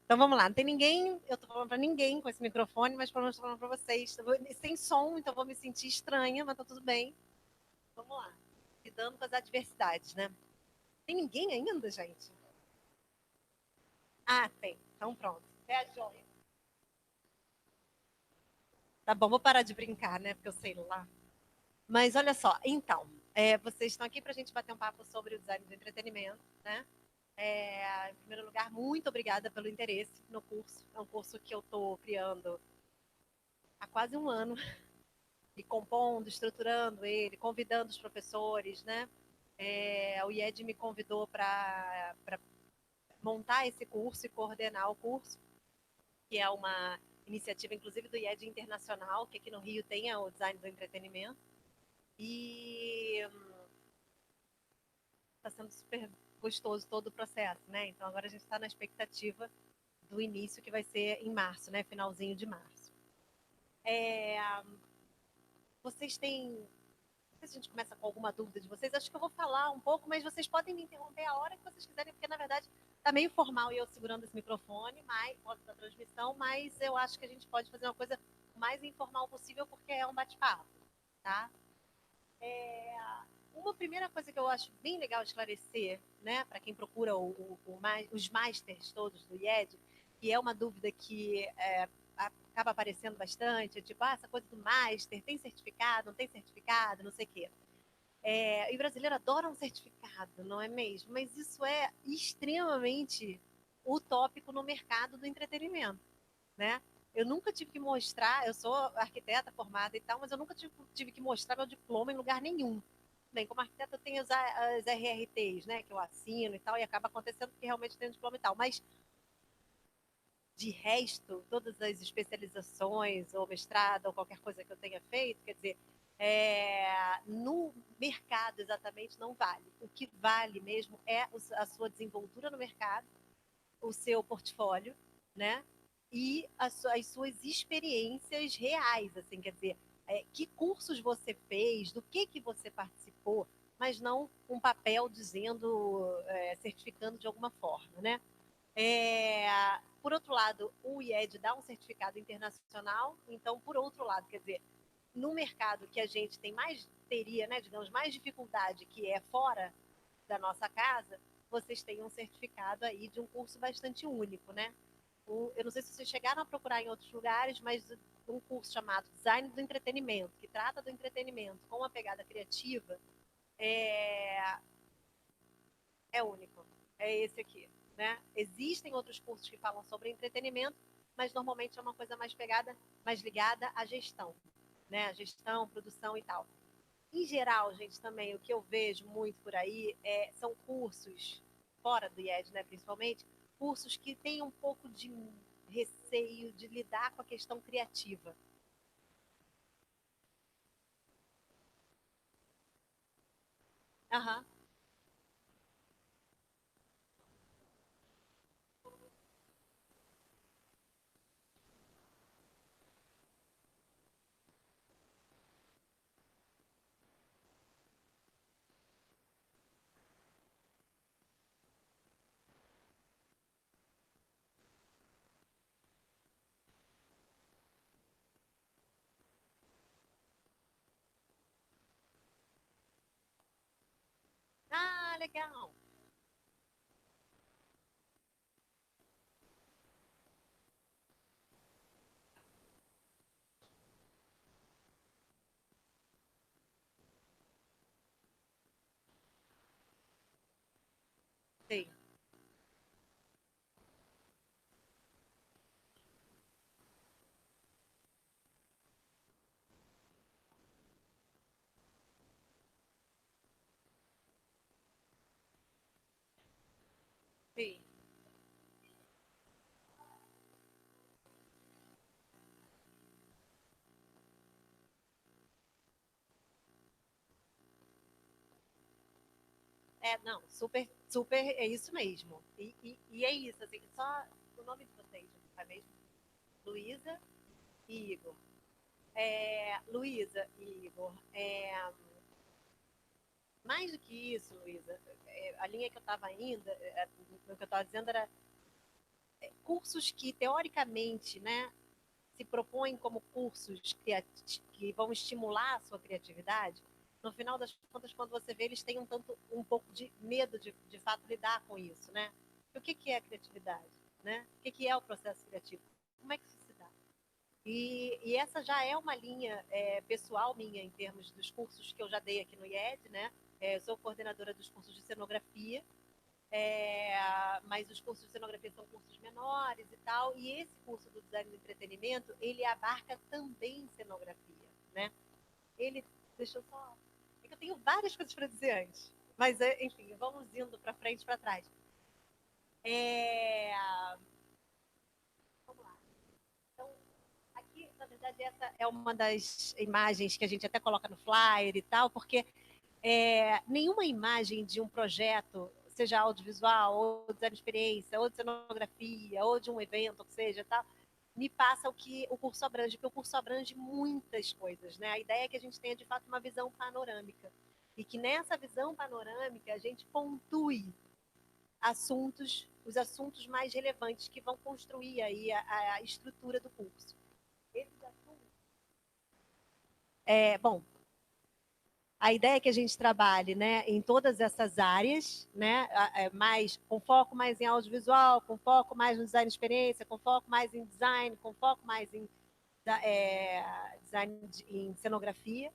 Então vamos lá, não tem ninguém, eu tô falando para ninguém com esse microfone, mas pelo menos tô falando para vocês. Sem som, então vou me sentir estranha, mas tá tudo bem. Vamos lá. Lidando com as adversidades, né? Tem ninguém ainda, gente? Ah, tem. Então pronto. É a joia. Tá bom, vou parar de brincar, né? Porque eu sei lá. Mas olha só, então, vocês estão aqui para a gente bater um papo sobre o design do entretenimento, né? Em primeiro lugar, muito obrigada pelo interesse no curso. É um curso que eu estou criando há quase um ano e compondo, estruturando ele, convidando os professores, né? O IED me convidou para montar esse curso e coordenar o curso, que é uma iniciativa, inclusive, do IED Internacional, que aqui no Rio tem o design do entretenimento. E está sendo super gostoso todo o processo, né? Então agora a gente está na expectativa do início, que vai ser em março, né? Finalzinho de março. Vocês têm. Não sei se a gente começa com alguma dúvida de vocês. Acho que eu vou falar um pouco, mas vocês podem me interromper a hora que vocês quiserem, porque na verdade está meio formal e eu segurando esse microfone, mas pode da transmissão, mas eu acho que a gente pode fazer uma coisa o mais informal possível, porque é um bate-papo, tá? Uma primeira coisa que eu acho bem legal esclarecer, né, para quem procura os masters todos do IED, e é uma dúvida que acaba aparecendo bastante, tipo, essa coisa do master, tem certificado, não tem certificado, não sei o quê. E o brasileiro adora um certificado, não é mesmo? Mas isso é extremamente utópico no mercado do entretenimento, né? Eu nunca tive que mostrar, eu sou arquiteta formada e tal, mas eu nunca tive que mostrar meu diploma em lugar nenhum. Bem, como arquiteta eu tenho as RRTs, né, que eu assino e tal, e acaba acontecendo que realmente tenho diploma e tal, mas de resto, todas as especializações, ou mestrado, ou qualquer coisa que eu tenha feito, quer dizer, no mercado exatamente não vale. O que vale mesmo é a sua desenvoltura no mercado, o seu portfólio, né? E as suas experiências reais, assim, quer dizer, que cursos você fez, do que você participou, mas não um papel dizendo, certificando de alguma forma, né? Por outro lado, o IED dá um certificado internacional, então, por outro lado, quer dizer, no mercado que a gente teria, né, digamos, mais dificuldade, que é fora da nossa casa, vocês têm um certificado aí de um curso bastante único, né? Eu não sei se vocês chegaram a procurar em outros lugares, mas um curso chamado Design do Entretenimento, que trata do entretenimento com uma pegada criativa, é, é único. É esse aqui, né? Existem outros cursos que falam sobre entretenimento, mas normalmente é uma coisa mais pegada, mais ligada à gestão, né? A gestão, produção e tal. Em geral, gente, também o que eu vejo muito por aí são cursos, fora do IED, né, principalmente, cursos que têm um pouco de receio de lidar com a questão criativa. Aham. Ah, legal. Sim, sim. Não, super, super, é isso mesmo. E é isso, assim, só o nome de vocês, é mesmo? Luísa e Igor. Luísa e Igor, mais do que isso, Luísa, a linha que eu estava indo, o que eu estava dizendo era cursos que, teoricamente, né, se propõem como cursos que vão estimular a sua criatividade, no final das contas, quando você vê, eles têm um pouco de medo de fato lidar com isso, né? O que é a criatividade, né? O que é o processo criativo? Como é que isso se dá? E essa já é uma linha pessoal minha em termos dos cursos que eu já dei aqui no IED, né? Eu sou coordenadora dos cursos de cenografia, mas os cursos de cenografia são cursos menores e tal, e esse curso do design do entretenimento, ele abarca também cenografia, né? Ele, deixa eu só... É que eu tenho várias coisas para dizer antes, mas, enfim, vamos indo para frente e para trás. Vamos lá. Então, aqui, na verdade, essa é uma das imagens que a gente até coloca no flyer e tal, porque nenhuma imagem de um projeto, seja audiovisual, ou design de experiência, ou de cenografia, ou de um evento, ou que seja, tal, me passa o que o curso abrange, porque o curso abrange muitas coisas, né? A ideia é que a gente tenha, de fato, uma visão panorâmica. E que nessa visão panorâmica a gente pontue os assuntos mais relevantes que vão construir aí a estrutura do curso. Esses assuntos, bom, a ideia é que a gente trabalhe, né, em todas essas áreas, né, com foco mais em audiovisual, com foco mais no design de experiência, com foco mais em design, com foco mais em design em cenografia,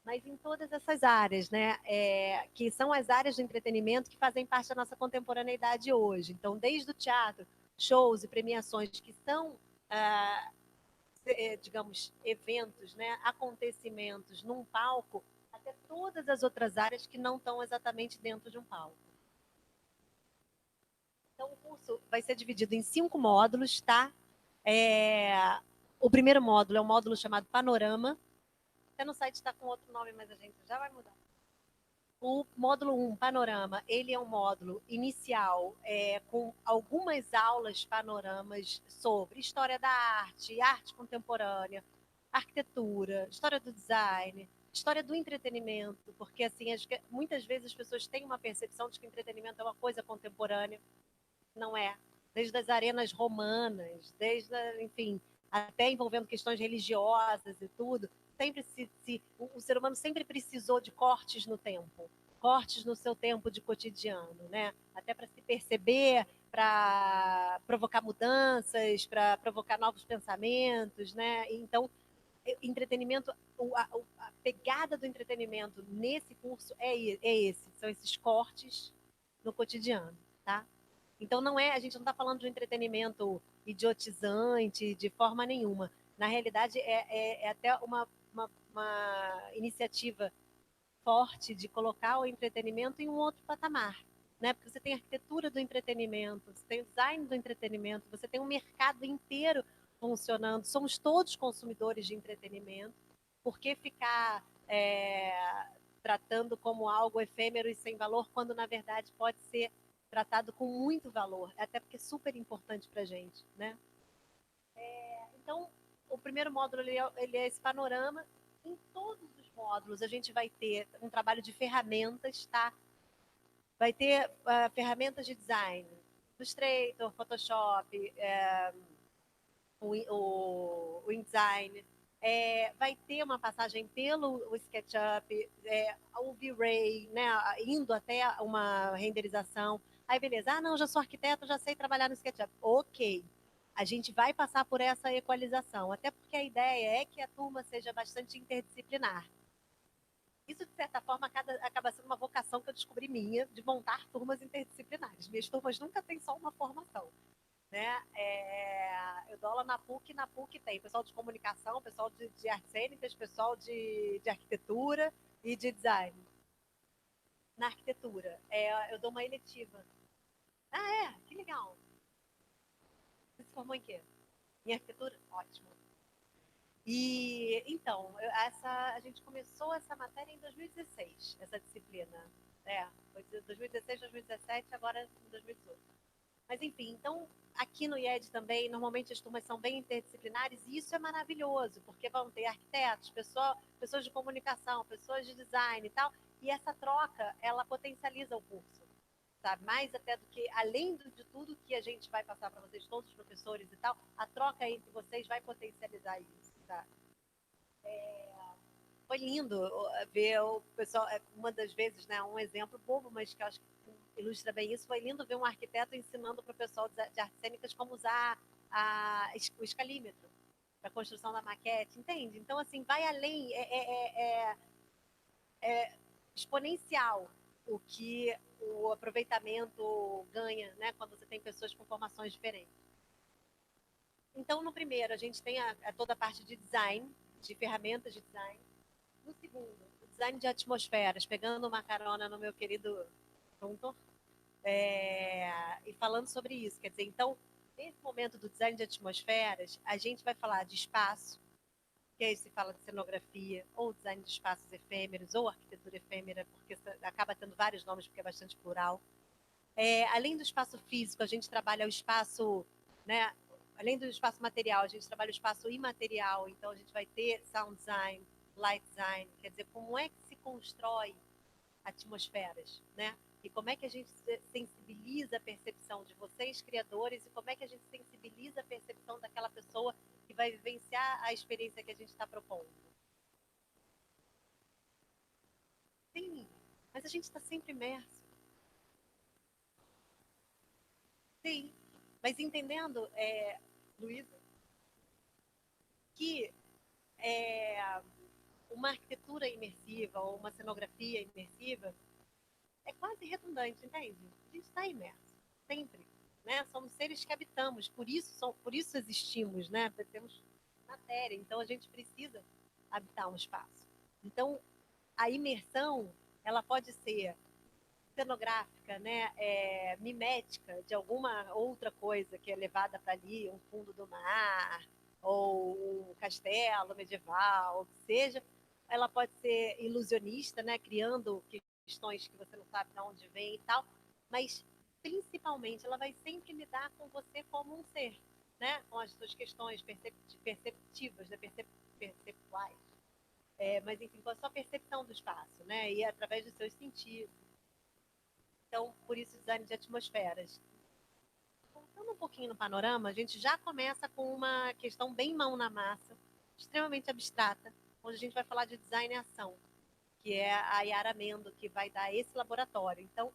mas em todas essas áreas, né, que são as áreas de entretenimento que fazem parte da nossa contemporaneidade hoje. Então, desde o teatro, shows e premiações que são digamos, eventos, né, acontecimentos num palco, até todas as outras áreas que não estão exatamente dentro de um palco. Então, o curso vai ser dividido em 5 módulos, tá? O primeiro módulo é um módulo chamado Panorama. Até no site está com outro nome, mas a gente já vai mudar. O módulo 1, Panorama, ele é um módulo inicial com algumas aulas panoramas sobre história da arte, arte contemporânea, arquitetura, história do design, história do entretenimento, porque assim, muitas vezes as pessoas têm uma percepção de que entretenimento é uma coisa contemporânea, não é. Desde as arenas romanas, enfim, até envolvendo questões religiosas e tudo, o ser humano sempre precisou de cortes no tempo, cortes no seu tempo de cotidiano, né? Até para se perceber, para provocar mudanças, para provocar novos pensamentos, né? Então, entretenimento, a pegada do entretenimento nesse curso são esses cortes no cotidiano, tá? Então a gente não está falando de um entretenimento idiotizante de forma nenhuma. Na realidade, é até uma iniciativa forte de colocar o entretenimento em um outro patamar. Né? Porque você tem a arquitetura do entretenimento, você tem o design do entretenimento, você tem um mercado inteiro funcionando. Somos todos consumidores de entretenimento. Por que ficar tratando como algo efêmero e sem valor, quando na verdade pode ser tratado com muito valor, até porque é super importante para a gente, né? Então, o primeiro módulo ele é esse panorama. Em todos os módulos a gente vai ter um trabalho de ferramentas, tá? Vai ter ferramentas de design, Illustrator, Photoshop, o InDesign. Vai ter uma passagem pelo SketchUp, o V-Ray, né, indo até uma renderização. Aí, beleza, não, já sou arquiteto, já sei trabalhar no SketchUp. Ok, a gente vai passar por essa equalização, até porque a ideia é que a turma seja bastante interdisciplinar. Isso, de certa forma, acaba sendo uma vocação que eu descobri minha, de montar turmas interdisciplinares. Minhas turmas nunca têm só uma formação. Né? Eu dou aula na PUC tem pessoal de comunicação, pessoal de artes cênicas, pessoal de arquitetura e de design. Na arquitetura, eu dou uma eletiva. Ah, que legal. Você se formou em quê? Em arquitetura? Ótimo. E, então, a gente começou essa matéria em 2016, essa disciplina. Foi de 2016, 2017, agora em 2018. Mas, enfim, então, aqui no IED também, normalmente as turmas são bem interdisciplinares e isso é maravilhoso, porque vão ter arquitetos, pessoas de comunicação, pessoas de design e tal, e essa troca, ela potencializa o curso. sabe? Mais até do que, além de tudo que a gente vai passar para vocês, todos os professores e tal, a troca entre vocês vai potencializar isso, tá? Foi lindo ver o pessoal, uma das vezes, né, um exemplo bobo, mas que eu acho que ilustra bem isso, foi lindo ver um arquiteto ensinando para o pessoal de artes cênicas como usar o escalímetro para a construção da maquete, entende? Então, assim, vai além, exponencial o que o aproveitamento ganha, né, quando você tem pessoas com formações diferentes. Então, no primeiro, a gente tem toda a parte de design, de ferramentas de design. No segundo, o design de atmosferas, pegando uma carona no meu querido Juntor, e falando sobre isso. Quer dizer, então, nesse momento do design de atmosferas, a gente vai falar de espaço, que aí se fala de cenografia, ou design de espaços efêmeros, ou arquitetura efêmera, porque acaba tendo vários nomes, porque é bastante plural. Além do espaço físico, a gente trabalha o espaço, né? Além do espaço material, a gente trabalha o espaço imaterial, então a gente vai ter sound design, light design, quer dizer, como é que se constrói atmosferas, né? E como é que a gente sensibiliza a percepção de vocês, criadores, e como é que a gente sensibiliza a percepção daquela pessoa que vai vivenciar a experiência que a gente está propondo. Sim, mas a gente está sempre imerso. Sim, mas entendendo, Luísa, que uma arquitetura imersiva ou uma cenografia imersiva é quase redundante, entende? A gente está imerso, sempre. Né? Somos seres que habitamos, por isso existimos, né? Temos matéria, então a gente precisa habitar um espaço. Então, a imersão, ela pode ser cenográfica, né? Mimética de alguma outra coisa que é levada para ali, um fundo do mar, ou um castelo medieval, o que seja. Ela pode ser ilusionista, né? Criando questões que você não sabe de onde vem e tal, mas principalmente ela vai sempre lidar com você como um ser, né? Com as suas questões perceptivas, né? Perceptuais. Mas enfim, com a sua percepção do espaço, né? E através dos seus sentidos. Então, por isso, design de atmosferas. Voltando um pouquinho no panorama, a gente já começa com uma questão bem mão na massa, extremamente abstrata, onde a gente vai falar de design e ação, que é a Yara Mendo, que vai dar esse laboratório. Então,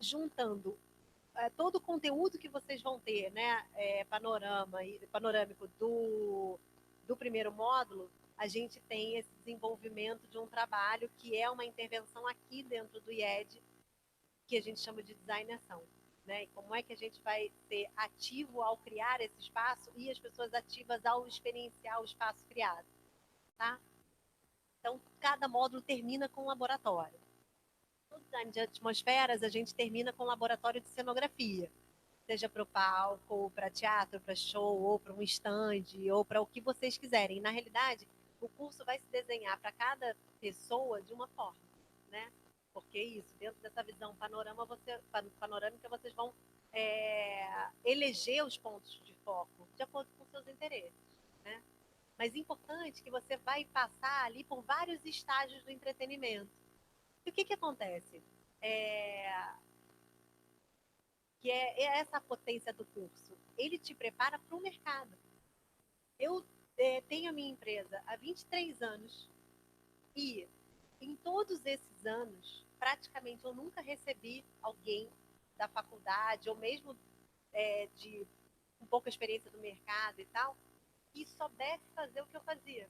juntando todo o conteúdo que vocês vão ter, né, panorâmico do primeiro módulo, a gente tem esse desenvolvimento de um trabalho que é uma intervenção aqui dentro do IED, que a gente chama de design e ação. Né? E como é que a gente vai ser ativo ao criar esse espaço e as pessoas ativas ao experienciar o espaço criado. Tá? Então, cada módulo termina com um laboratório. No design de atmosferas, a gente termina com um laboratório de cenografia, seja para o palco, ou para teatro, para show, ou para um stand, ou para o que vocês quiserem. E, na realidade, o curso vai se desenhar para cada pessoa de uma forma, né? Porque isso, dentro dessa visão panorâmica, vocês vão eleger os pontos de foco de acordo com seus interesses, né? Mas é importante que você vai passar ali por vários estágios do entretenimento. E o que acontece? Que é essa a potência do curso. Ele te prepara para o mercado. Eu tenho a minha empresa há 23 anos e em todos esses anos, praticamente eu nunca recebi alguém da faculdade ou mesmo de um pouca experiência do mercado e tal, que soubesse fazer o que eu fazia.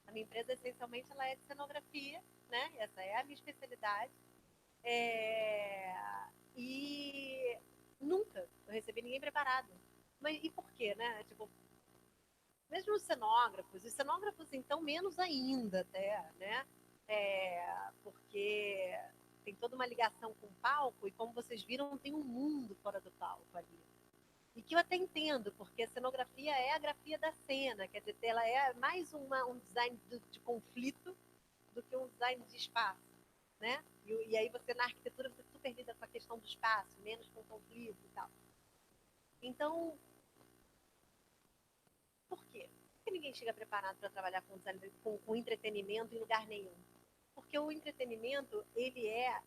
A minha empresa, essencialmente, ela é de cenografia, né? Essa é a minha especialidade. E nunca eu recebi ninguém preparado. Mas e por quê, né? Tipo, mesmo os cenógrafos, então, menos ainda até, né? Porque tem toda uma ligação com o palco e, como vocês viram, tem um mundo fora do palco ali. E que eu até entendo, porque a cenografia é a grafia da cena, quer dizer, ela é mais um design de conflito do que um design de espaço, né? E aí você, na arquitetura, você super lida com a questão do espaço, menos com conflito e tal. Então, por quê? Por que ninguém chega preparado para trabalhar com entretenimento em lugar nenhum? Porque o entretenimento, ele é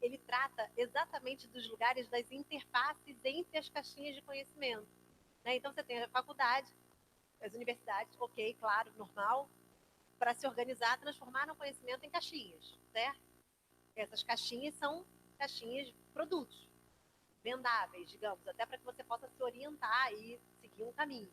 ele trata exatamente dos lugares das interfaces entre as caixinhas de conhecimento. Né? Então, você tem a faculdade, as universidades, ok, claro, normal, para se organizar, transformar o conhecimento em caixinhas, certo? Essas caixinhas são caixinhas de produtos, vendáveis, digamos, até para que você possa se orientar e seguir um caminho.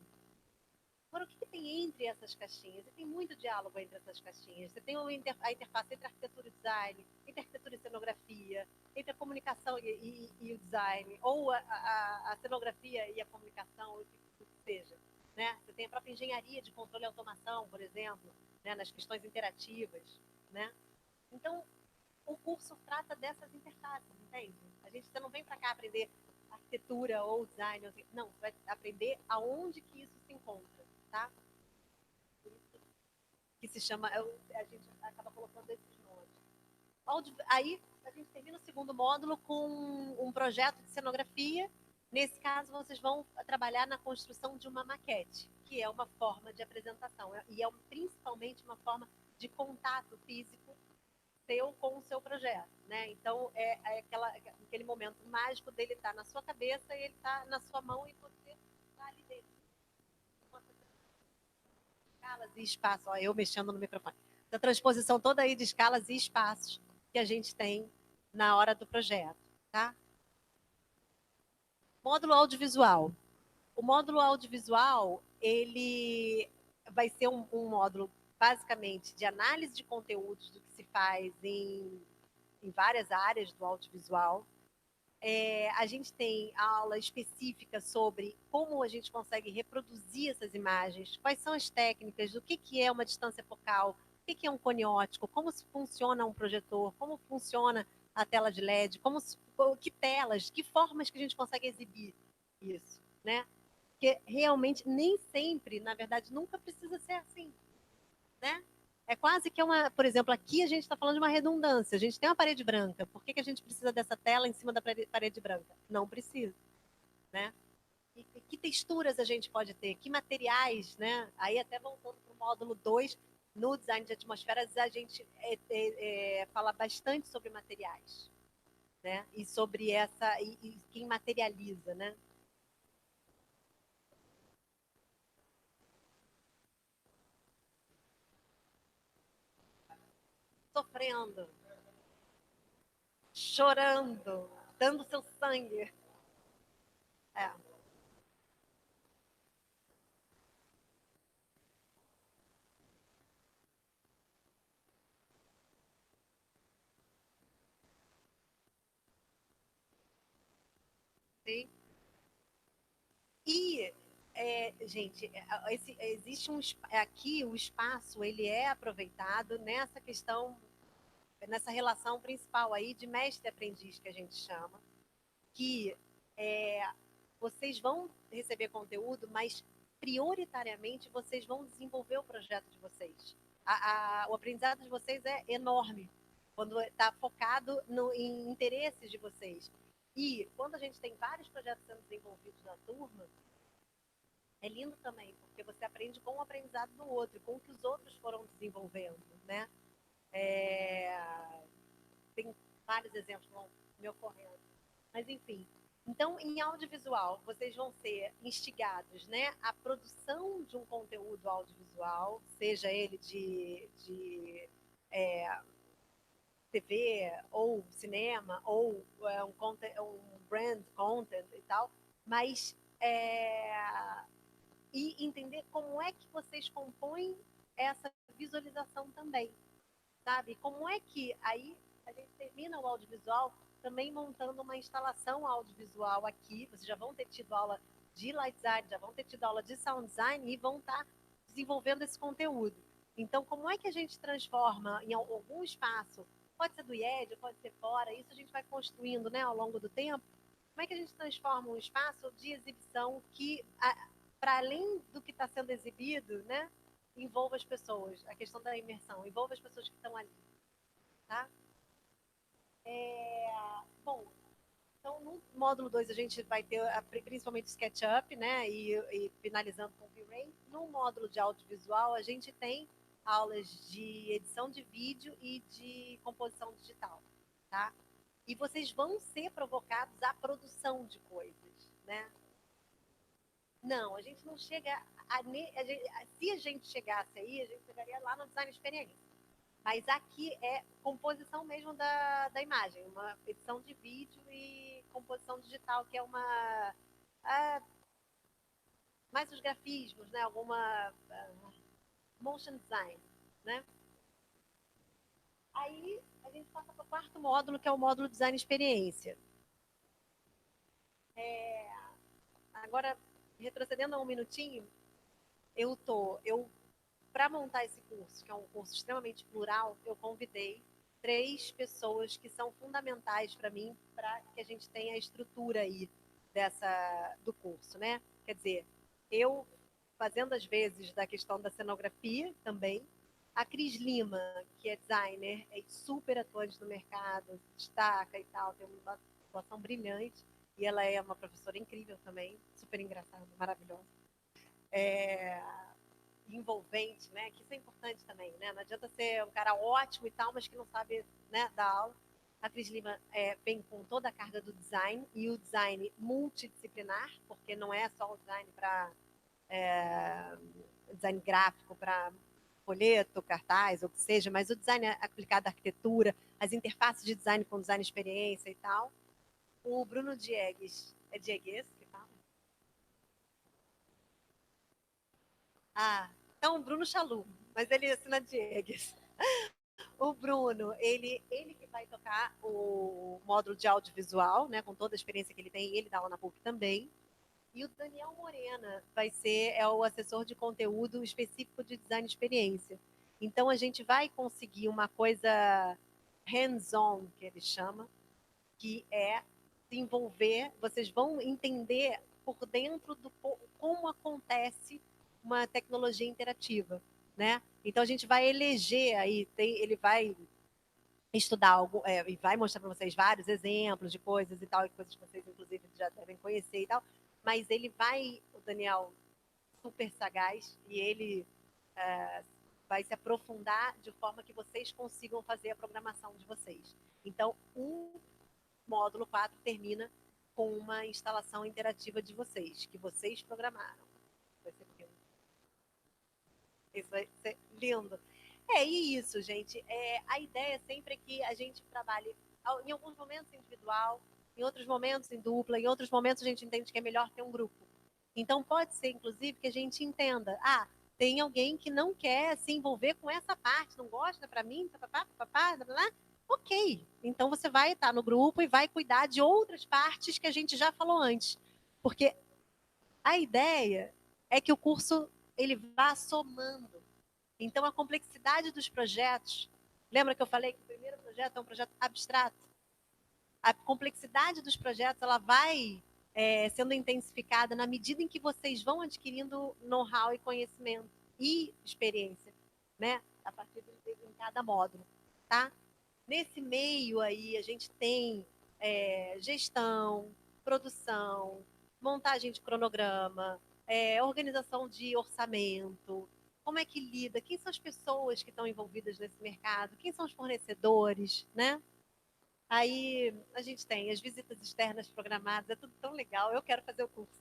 Agora, o que tem entre essas caixinhas? E tem muito diálogo entre essas caixinhas. Você tem a interface entre arquitetura e design, entre arquitetura e cenografia, entre a comunicação e o design, ou a cenografia e a comunicação, o que seja. Né? Você tem a própria engenharia de controle e automação, por exemplo, né? Nas questões interativas. Né? Então, o curso trata dessas interfaces, entende? Você não vem para cá aprender arquitetura ou design, não, você vai aprender aonde que isso se encontra, tá? Que se chama, a gente acaba colocando esses nomes. Aí, a gente termina o segundo módulo com um projeto de cenografia. Nesse caso, vocês vão trabalhar na construção de uma maquete, que é uma forma de apresentação, e é principalmente uma forma de contato físico seu com o seu projeto, né? Então, aquele momento mágico dele estar na sua cabeça e ele está na sua mão e você está ali dentro. Escalas e espaços, ó, eu mexendo no microfone. Da transposição toda aí de escalas e espaços que a gente tem na hora do projeto, tá? Módulo audiovisual. O módulo audiovisual, ele vai ser um módulo basicamente de análise de conteúdos do que se faz em várias áreas do audiovisual. A gente tem aula específica sobre como a gente consegue reproduzir essas imagens, quais são as técnicas, o que é uma distância focal, o que é um coniótico, como funciona um projetor, como funciona a tela de LED, que telas, que formas que a gente consegue exibir isso, né? Porque realmente nem sempre, na verdade, nunca precisa ser assim, né? É quase que por exemplo, aqui a gente está falando de uma redundância. A gente tem uma parede branca. Por que a gente precisa dessa tela em cima da parede branca? Não precisa, né? E que texturas a gente pode ter? Que materiais, né? Aí até voltando para o módulo 2, no design de atmosferas, a gente fala bastante sobre materiais, né? E sobre e quem materializa, né? Sofrendo, chorando, dando seu sangue. É. Sim. E, gente, existe aqui o espaço, ele é aproveitado nessa questão, nessa relação principal aí de mestre-aprendiz, que a gente chama, que é, vocês vão receber conteúdo, mas prioritariamente vocês vão desenvolver o projeto de vocês. O aprendizado de vocês é enorme, quando está focado em interesses de vocês. E quando a gente tem vários projetos sendo desenvolvidos na turma, é lindo também, porque você aprende com o aprendizado do outro, com o que os outros foram desenvolvendo, né? É... Tem vários exemplos que vão me ocorrendo. Mas, enfim. Então, em audiovisual, vocês vão ser instigados, né, à produção de um conteúdo audiovisual, seja ele de TV, ou cinema, ou um brand content e tal, mas e entender como é que vocês compõem essa visualização também, sabe? Como é que aí a gente termina o audiovisual também montando uma instalação audiovisual aqui, vocês já vão ter tido aula de light design, já vão ter tido aula de sound design e vão estar desenvolvendo esse conteúdo. Então, como é que a gente transforma em algum espaço, pode ser do IED, pode ser fora, isso a gente vai construindo, né, ao longo do tempo, como é que a gente transforma um espaço de exibição que para além do que está sendo exibido, né, envolva as pessoas, a questão da imersão, envolva as pessoas que estão ali, tá? Bom, então no módulo 2 a gente vai ter principalmente SketchUp, né, e finalizando com V-Ray. No módulo de audiovisual a gente tem aulas de edição de vídeo e de composição digital, tá? e vocês vão ser provocados à produção de coisas, né? Não, a gente não chega se a gente chegasse aí, a gente chegaria lá no design experiência. Mas aqui é composição mesmo da imagem, uma edição de vídeo e composição digital, que é uma mais os grafismos, né? Alguma motion design, né? Aí a gente passa para o quarto módulo, que é o módulo design experiência. Agora, retrocedendo um minutinho, para montar esse curso, que é um curso extremamente plural, eu convidei 3 pessoas que são fundamentais para mim, para que a gente tenha a estrutura aí do curso, né? Quer dizer, eu fazendo às vezes da questão da cenografia também, a Cris Lima, que é designer, é super atuante no mercado, destaca e tal, tem uma atuação brilhante, e ela é uma professora incrível também, super engraçada, maravilhosa. Envolvente, né? Que isso é importante também, né? Não adianta ser um cara ótimo e tal, mas que não sabe, né, dar aula. A Cris Lima vem com toda a carga do design e o design multidisciplinar, porque não é só o design para design gráfico para folheto, cartaz, ou o que seja, mas o design aplicado à arquitetura, as interfaces de design com design experiência e tal. O Bruno Diegues, é Diegues que fala? Ah, então o Bruno Chalu, mas ele assina Diegues. O Bruno, ele que vai tocar o módulo de audiovisual, né, com toda a experiência que ele tem, ele dá aula na PUC também. E o Daniel Morena é o assessor de conteúdo específico de design experiência. Então a gente vai conseguir uma coisa hands-on, que ele chama, que é se envolver, vocês vão entender por dentro do como acontece uma tecnologia interativa, né? Então a gente vai eleger aí, ele vai estudar algo e vai mostrar para vocês vários exemplos de coisas e tal, e coisas que vocês inclusive já devem conhecer e tal, mas o Daniel, super sagaz, e ele vai se aprofundar de forma que vocês consigam fazer a programação de vocês. Então, o módulo 4 termina com uma instalação interativa de vocês, que vocês programaram. Vai ser lindo. Isso vai ser lindo. E isso, gente. A ideia sempre é que a gente trabalhe, em alguns momentos individual, em outros momentos em dupla, em outros momentos a gente entende que é melhor ter um grupo. Então, pode ser, inclusive, que a gente entenda, tem alguém que não quer se envolver com essa parte, não gosta para mim, papapá, ok. Então, você vai estar no grupo e vai cuidar de outras partes que a gente já falou antes. Porque a ideia é que o curso ele vá somando. Então, a complexidade dos projetos, lembra que eu falei que o primeiro projeto é um projeto abstrato? A complexidade dos projetos ela vai sendo intensificada na medida em que vocês vão adquirindo know-how e conhecimento e experiência, né? A partir em cada módulo, tá? Nesse meio aí, a gente tem gestão, produção, montagem de cronograma, organização de orçamento, como é que lida, quem são as pessoas que estão envolvidas nesse mercado, quem são os fornecedores, né? Aí a gente tem as visitas externas programadas, é tudo tão legal, eu quero fazer o curso.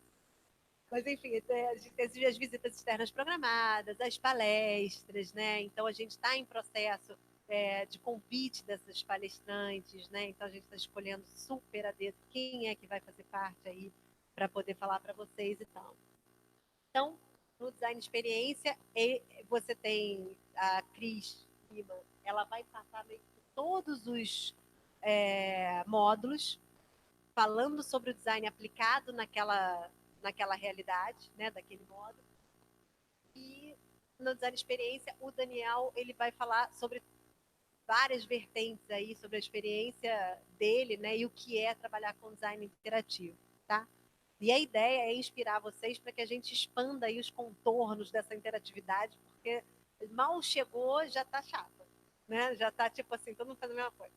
Mas, enfim, a gente tem as visitas externas programadas, as palestras, né? Então, a gente está em processo de convite dessas palestrantes, né? Então, a gente está escolhendo super a dedo quem é que vai fazer parte aí para poder falar para vocês e tal. Então, no Design Experiência, você tem a Cris Lima, ela vai passar meio que todos os módulos falando sobre o design aplicado naquela realidade, né, daquele modo. E no Design Experiência, o Daniel ele vai falar sobre várias vertentes aí, sobre a experiência dele, né, e o que é trabalhar com design interativo, tá? E a ideia é inspirar vocês para que a gente expanda aí os contornos dessa interatividade, porque mal chegou, já está chata, né? Já está tipo assim, todo mundo fazendo a mesma coisa.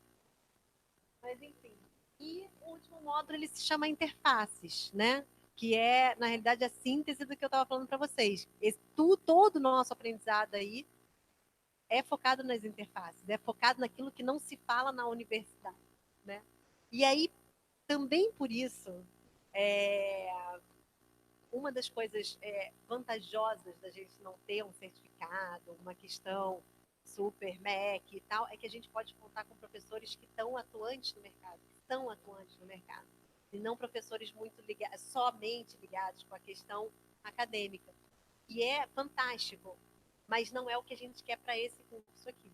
Mas enfim. E o último módulo ele se chama interfaces, né? Que é, na realidade, a síntese do que eu estava falando para vocês. Todo o nosso aprendizado aí é focado nas interfaces, é focado naquilo que não se fala na universidade, né? E aí, também por isso, é, uma das coisas vantajosas da gente não ter um certificado, uma questão super MEC e tal, é que a gente pode contar com professores que estão atuantes no mercado, que estão atuantes no mercado, e não professores muito ligados, somente ligados com a questão acadêmica. E é fantástico, mas não é o que a gente quer para esse curso aqui.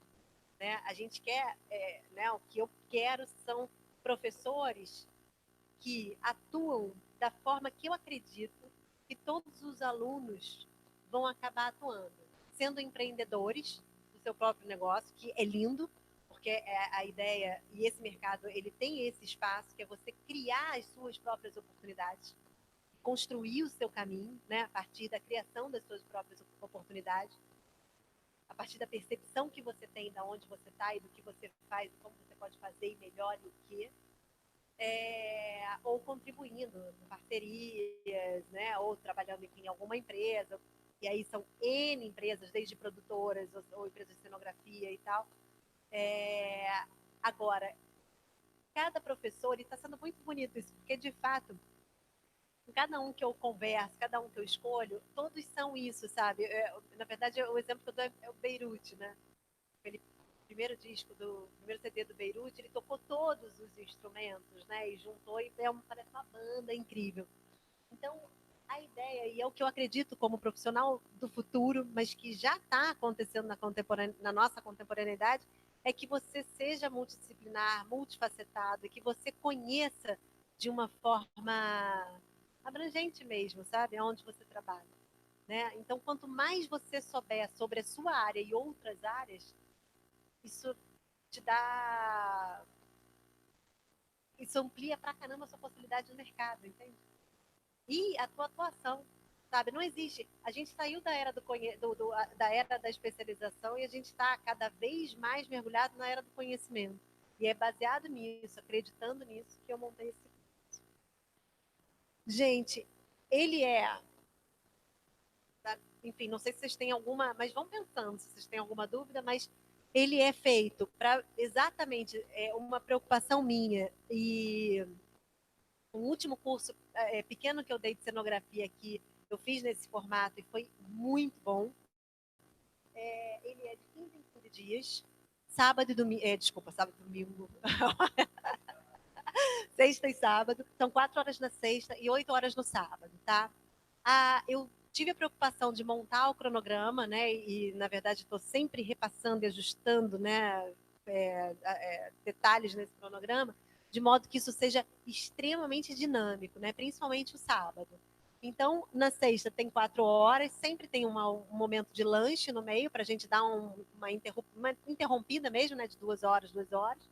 Né? A gente quer, né, o que eu quero são professores que atuam da forma que eu acredito que todos os alunos vão acabar atuando, sendo empreendedores do seu próprio negócio, que é lindo, porque a ideia e esse mercado ele tem esse espaço que é você criar as suas próprias oportunidades, construir o seu caminho, né, a partir da criação das suas próprias oportunidades, a partir da percepção que você tem de onde você está e do que você faz, como você pode fazer e melhor e o que, ou contribuindo em parcerias, né, ou trabalhando em alguma empresa, e aí são N empresas, desde produtoras ou empresas de cenografia e tal. Agora, cada professor, e está sendo muito bonito isso, porque de fato, cada um que eu converso, cada um que eu escolho, todos são isso, sabe? Na verdade, o exemplo que eu dou é o Beirute, né? Ele primeiro disco do primeiro CD do Beirute, ele tocou todos os instrumentos, né? E juntou e parece uma banda incrível. Então, a ideia, e é o que eu acredito como profissional do futuro, mas que já está acontecendo na nossa contemporaneidade, é que você seja multidisciplinar, multifacetado, e que você conheça de uma forma abrangente mesmo, sabe? Onde você trabalha. Né? Então, quanto mais você souber sobre a sua área e outras áreas, isso te dá. Isso amplia pra caramba a sua possibilidade de mercado, entende? E a tua atuação, sabe? Não existe. A gente saiu da era da era da especialização e a gente está cada vez mais mergulhado na era do conhecimento. E é baseado nisso, acreditando nisso, que eu montei esse curso. Gente, ele enfim, não sei se vocês têm alguma, mas vão pensando se vocês têm alguma dúvida, mas ele é feito para exatamente uma preocupação minha e um último curso pequeno que eu dei de cenografia aqui, eu fiz nesse formato e foi muito bom. Ele é de 15 em 15 dias, sábado e domingo, desculpa, sábado e domingo, sexta e sábado, são 4 horas na sexta e 8 horas no sábado, tá? Eu tive a preocupação de montar o cronograma, né? E na verdade estou sempre repassando e ajustando, né? Detalhes nesse cronograma, de modo que isso seja extremamente dinâmico, né? Principalmente o sábado. Então, na sexta tem 4 horas, sempre tem um momento de lanche no meio para a gente dar uma interrompida mesmo, né? De 2 horas, 2 horas.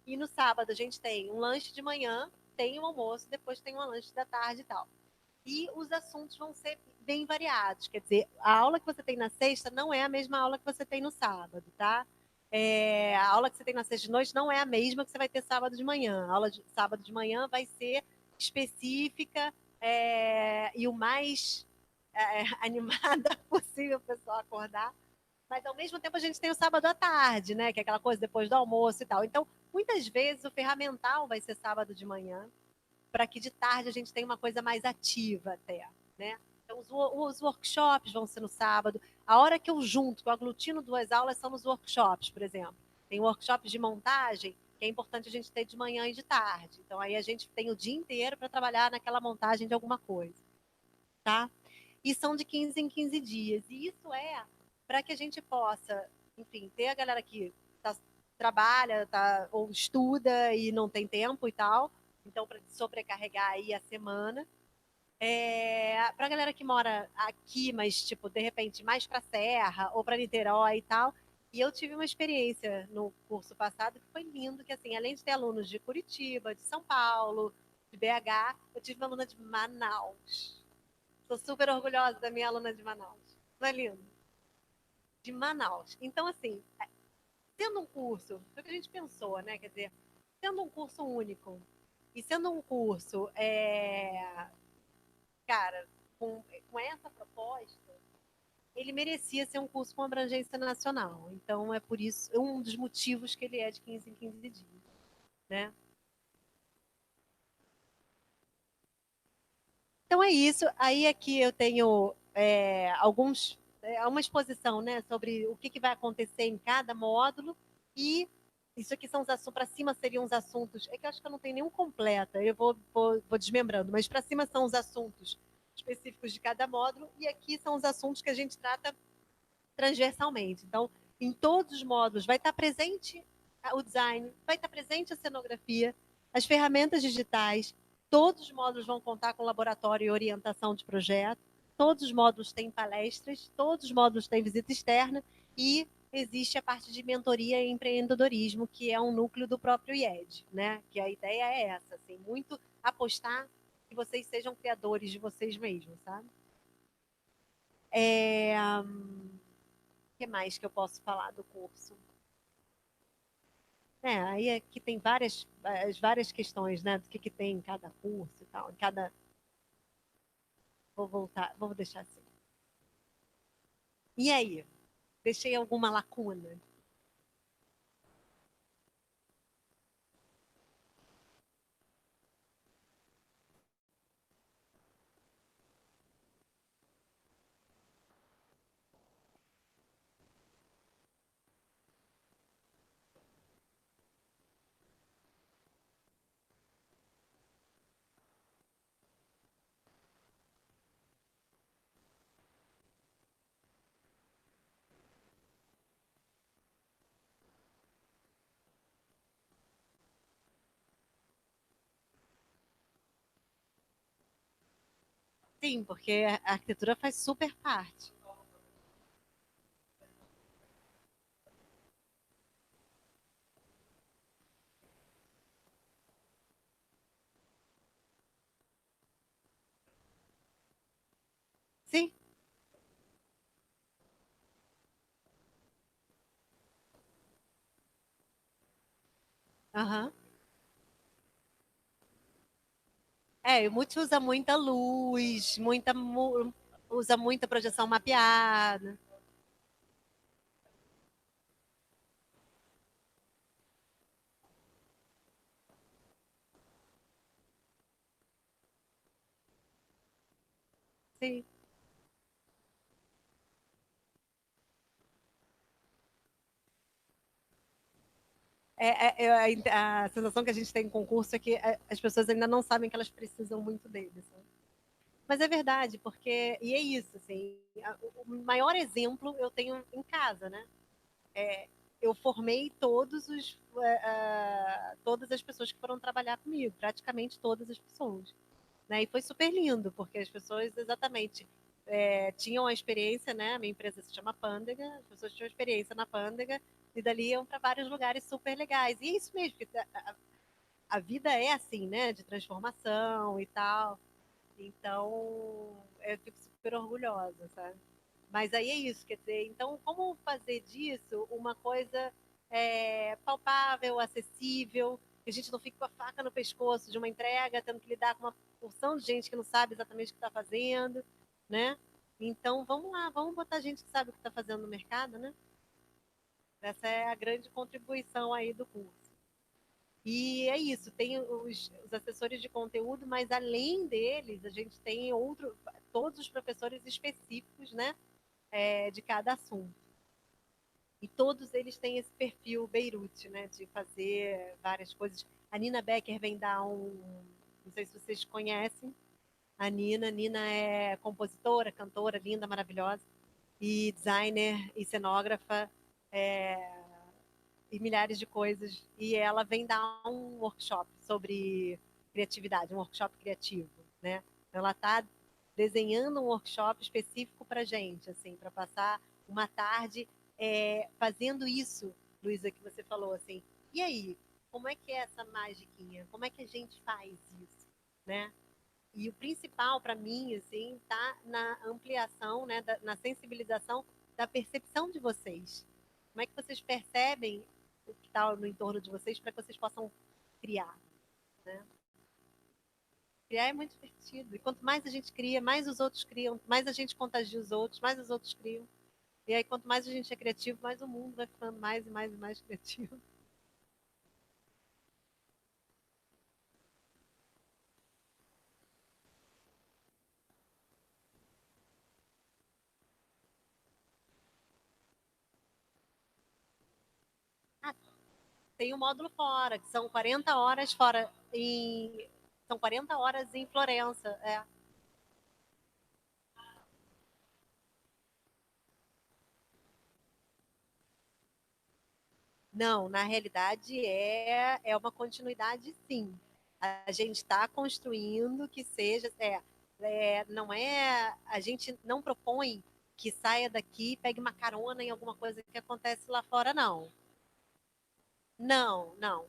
E no sábado a gente tem um lanche de manhã, tem um almoço, depois tem um lanche da tarde e tal. E os assuntos vão ser bem variados. Quer dizer, a aula que você tem na sexta não é a mesma aula que você tem no sábado, tá? A aula que você tem na sexta de noite não é a mesma que você vai ter sábado de manhã. A aula de sábado de manhã vai ser específica e o mais animada possível para o pessoal acordar. Mas ao mesmo tempo a gente tem o sábado à tarde, né? Que é aquela coisa depois do almoço e tal. Então, muitas vezes o ferramental vai ser sábado de manhã, para que de tarde a gente tenha uma coisa mais ativa até, né? Então, os workshops vão ser no sábado. A hora que eu junto, que eu aglutino 2 aulas, são nos workshops, por exemplo. Tem workshops de montagem, que é importante a gente ter de manhã e de tarde. Então, aí a gente tem o dia inteiro para trabalhar naquela montagem de alguma coisa, tá? E são de 15 em 15 dias. E isso é para que a gente possa, enfim, ter a galera que trabalha ou estuda e não tem tempo e tal, então para sobrecarregar aí a semana. Para a galera que mora aqui, mas tipo, de repente, mais para Serra ou para Niterói e tal. E eu tive uma experiência no curso passado que foi lindo, que assim, além de ter alunos de Curitiba, de São Paulo, de BH, eu tive uma aluna de Manaus. Estou super orgulhosa da minha aluna de Manaus. Não é lindo? De Manaus. Então, assim, sendo um curso, foi o que a gente pensou, né? Quer dizer, sendo um curso único e sendo um curso, cara, com essa proposta, ele merecia ser um curso com abrangência nacional. Então, é por isso, um dos motivos que ele é de 15 em 15 dias, né? Então é isso. Aí aqui eu tenho uma exposição, né, sobre o que, que vai acontecer em cada módulo e isso aqui são os assuntos, para cima seriam os assuntos, é que eu acho que eu não tenho nenhum completa, eu vou desmembrando, mas para cima são os assuntos específicos de cada módulo e aqui são os assuntos que a gente trata transversalmente. Então, em todos os módulos vai estar presente o design, vai estar presente a cenografia, as ferramentas digitais, todos os módulos vão contar com laboratório e orientação de projeto, todos os módulos têm palestras, todos os módulos têm visita externa e existe a parte de mentoria e empreendedorismo, que é um núcleo do próprio IED, né? Que a ideia é essa, assim, muito apostar que vocês sejam criadores de vocês mesmos, sabe? O que mais que eu posso falar do curso? Aí aqui tem várias questões, né? Do que tem em cada curso e tal. Em cada. Vou voltar, vou deixar assim. E aí? Deixei alguma lacuna? Sim, porque a arquitetura faz super parte. Sim, aham. O Multi usa muita luz, usa muita projeção mapeada. Sim. A sensação que a gente tem em concurso é que as pessoas ainda não sabem que elas precisam muito deles. Sabe? Mas é verdade, porque. E é isso, assim. O maior exemplo eu tenho em casa, né? Eu formei todas as pessoas que foram trabalhar comigo, praticamente todas as pessoas. Né? E foi super lindo, porque as pessoas exatamente tinham a experiência, né? A minha empresa se chama Pândega, as pessoas tinham experiência na Pândega e dali iam para vários lugares super legais. E é isso mesmo, porque a vida é assim, né? De transformação e tal. Então, eu fico super orgulhosa, sabe? Mas aí é isso, quer dizer, então como fazer disso uma coisa palpável, acessível, que a gente não fique com a faca no pescoço de uma entrega, tendo que lidar com uma porção de gente que não sabe exatamente o que está fazendo, né? Então vamos lá, vamos botar gente que sabe o que está fazendo no mercado, né? Essa é a grande contribuição aí do curso. E é isso, tem os assessores de conteúdo, mas além deles, a gente tem todos os professores específicos, né? De cada assunto. E todos eles têm esse perfil Beirute, né, de fazer várias coisas. A Nina Becker vem dar não sei se vocês conhecem, a Nina. Nina é compositora, cantora, linda, maravilhosa, e designer e cenógrafa, é, e milhares de coisas. E ela vem dar um workshop sobre criatividade, um workshop criativo, né? Ela está desenhando um workshop específico para gente, assim, para passar uma tarde fazendo isso, Luísa, que você falou, assim. E aí, como é que é essa magiquinha? Como é que a gente faz isso, né? E o principal para mim, assim, tá na ampliação, né, na sensibilização da percepção de vocês. Como é que vocês percebem o que está no entorno de vocês para que vocês possam criar, né? Criar é muito divertido. E quanto mais a gente cria, mais os outros criam, mais a gente contagia os outros, mais os outros criam. E aí, quanto mais a gente é criativo, mais o mundo vai ficando mais e mais e mais criativo. Tem o módulo fora, que são 40 horas fora em. São 40 horas em Florença. É. Não, na realidade é uma continuidade, sim. A gente está construindo que seja. Não é. A gente não propõe que saia daqui e pegue uma carona em alguma coisa que acontece lá fora, não. Não, não.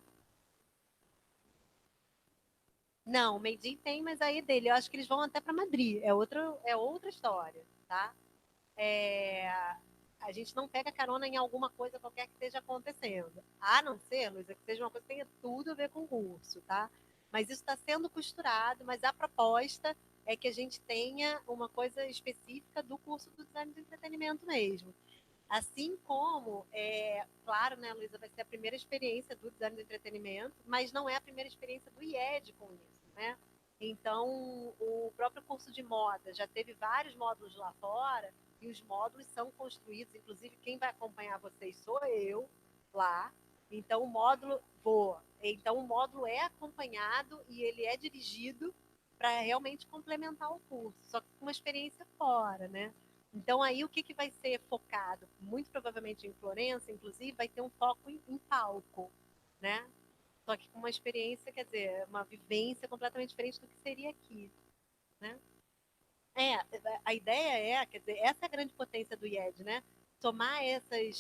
Não, o Made in tem, mas aí dele. Eu acho que eles vão até para Madrid. É outra história, tá? É, a gente não pega carona em alguma coisa qualquer que esteja acontecendo. A não ser, Luísa, que seja uma coisa que tenha tudo a ver com o curso, tá? Mas isso está sendo costurado, mas a proposta é que a gente tenha uma coisa específica do curso do design do entretenimento mesmo. Assim como, claro, né, Luísa, vai ser a primeira experiência do design do entretenimento, mas não é a primeira experiência do IED com isso, né? Então, o próprio curso de moda já teve vários módulos lá fora, e os módulos são construídos, inclusive quem vai acompanhar vocês sou eu lá. Então, o módulo voa. Então, o módulo é acompanhado e ele é dirigido para realmente complementar o curso, só que com uma experiência fora, né? Então, aí o que, que vai ser focado? Muito provavelmente em Florença, inclusive, vai ter um foco em palco, né? Só que com uma experiência, quer dizer, uma vivência completamente diferente do que seria aqui, né? É, a ideia é, quer dizer, essa é a grande potência do IED, né?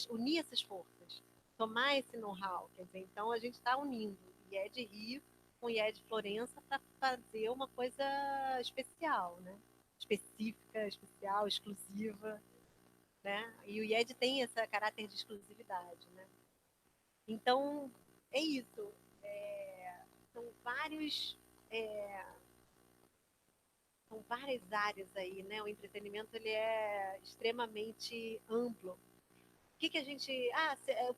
Unir essas forças, tomar esse know-how, quer dizer, então a gente está unindo IED Rio com IED Florença para fazer uma coisa especial, né? Específica, especial, exclusiva, né? E o IED tem esse caráter de exclusividade, né? Então, é isso. São vários, é, são várias áreas aí, né? O entretenimento ele é extremamente amplo. O que que a gente, o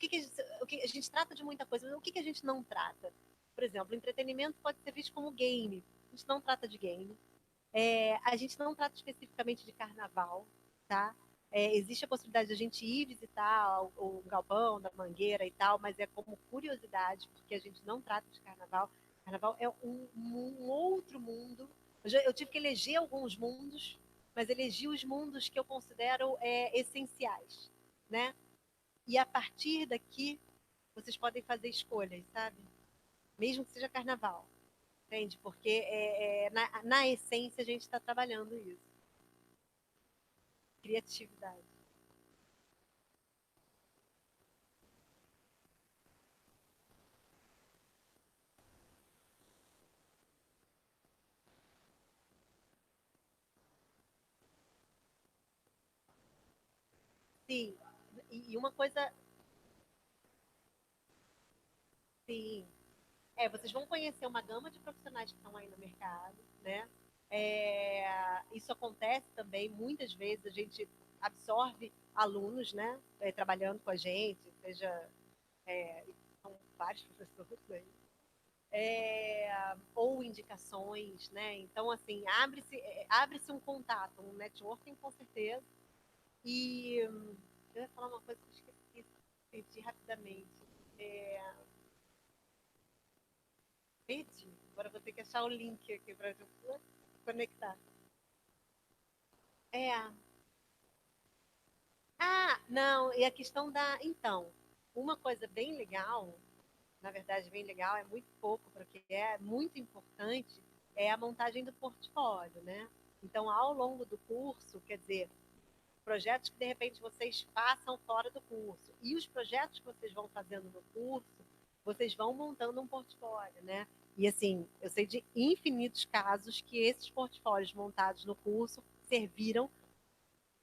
que a gente trata de muita coisa, mas o que que a gente não trata? Por exemplo, o entretenimento pode ser visto como game. A gente não trata de game. A gente não trata especificamente de carnaval, tá? Existe a possibilidade de a gente ir visitar o galpão da Mangueira e tal, mas é como curiosidade, porque a gente não trata de carnaval. Carnaval é um outro mundo. Eu tive que eleger alguns mundos, mas elegi os mundos que eu considero essenciais, né? E a partir daqui, vocês podem fazer escolhas, sabe? Mesmo que seja carnaval, entende? Porque na essência a gente está trabalhando isso. Criatividade. Sim. E uma coisa, sim. Vocês vão conhecer uma gama de profissionais que estão aí no mercado, né? Isso acontece também, muitas vezes a gente absorve alunos, né? Trabalhando com a gente, seja, são vários professores aí, ou indicações, né? Então, assim, abre-se um contato, um networking com certeza. E eu ia falar uma coisa que eu esqueci, perdi rapidamente. É, perdi. Agora eu vou ter que achar o link aqui para conectar. É. Ah, não, e a questão da. Então, uma coisa bem legal, na verdade, bem legal, é muito pouco, porque é muito importante, é a montagem do portfólio, né? Então, ao longo do curso, quer dizer, projetos que de repente vocês façam fora do curso e os projetos que vocês vão fazendo no curso, vocês vão montando um portfólio, né? E assim, eu sei de infinitos casos que esses portfólios montados no curso serviram